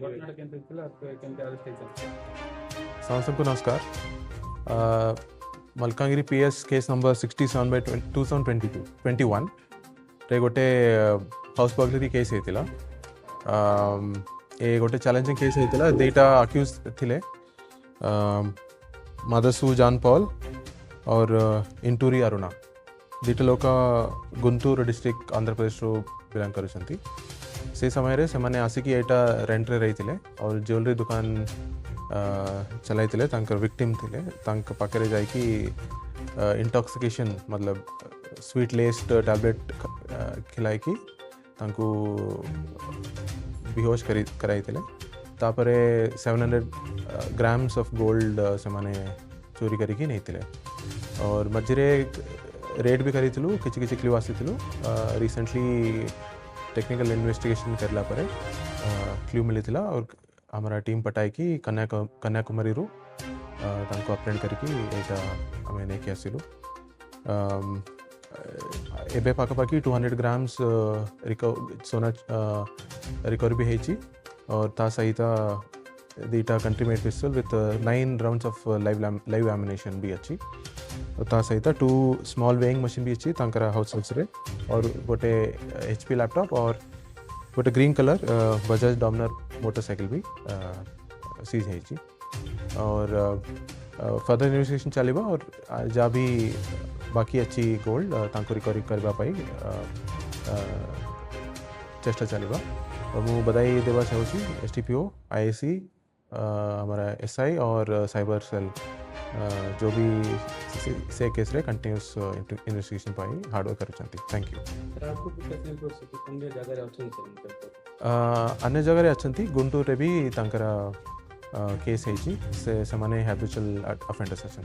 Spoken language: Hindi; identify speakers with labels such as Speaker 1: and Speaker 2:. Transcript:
Speaker 1: ଘଟଣାଟା କେମିତି ଥିଲା କେମିତି ଆରେଷ୍ଟ ହେଇଛନ୍ତି?
Speaker 2: ସମସ୍ତଙ୍କୁ ନମସ୍କାର। ମଲକାନଗିରି PS କେସ୍ ନମ୍ବର 67/2021 ରେ ଗୋଟେ ହାଉସ୍ ବର୍ଗଲାରୀ କେସ୍ ହେଇଥିଲା। ଏ ଗୋଟେ ଚ୍ୟାଲେଞ୍ଜିଂ କେସ୍ ହେଇଥିଲା। ଦୁଇଟା ଆକ୍ୟୁଜ ଥିଲେ, ମାଦସୁ ଜାନ ପଲ୍ और इंटूरी अरुणा। दुईटा लोक गुंटूर डिस्ट्रिक्ट आंध्र प्रदेश बिलोंग करते। से समय से मैंने आसिक यहाँ रेंट्रे रही और ज्वेलरी दुकान चलाई विक्टिम थे पाखे जाकि इंटॉक्सिकेशन मतलब स्वीट लेस्ड टैबलेट खिलाई बेहोश कराई तापर 700 ग्राम्स ऑफ गोल्ड से माने चोरी करके नहीं थे और मझे रेड भी करी किसी किसी क्ल्यू आसी रिसेंटली टेक्निकल इन्वेस्टिगेशन करला पर क्ल्यू मिली और हमारा टीम पटाई कि कन्याकुमारी रू अप्रेंड करके यहाँ आम नहीं आसलु। एबे पाखापाखि 200 ग्राम्स सोना रिकवर भी होती और ता सहित दीटा country made pistol with 9 rounds of live ammunition भी अच्छी ता सहित 2 स्मॉल वेइंग मशीन भी अच्छी हाउस होल्ड्स रे और गोटे HP लैपटॉप और गोटे green colour Bajaj Dominar motorcycle भी सीज है और फर्दर इन्वेस्टिगेशन चलेगा और जहाँ भी बाकी अच्छी गोल्ड रिकवरी करने चेष्टा चलेगा। और मुझे बधाई देवा चाहूँगी STPO IAC हमारा SI और साइबर सेल जो भी से केस रे कंटिन्यूस इन्वेस्टिगेशन पाई हार्डवर्क कर। Thank you. अन्य जगह अच्छा गुंटूर भी केस है से हैबिचुअल अफेंडर्स अच्छा।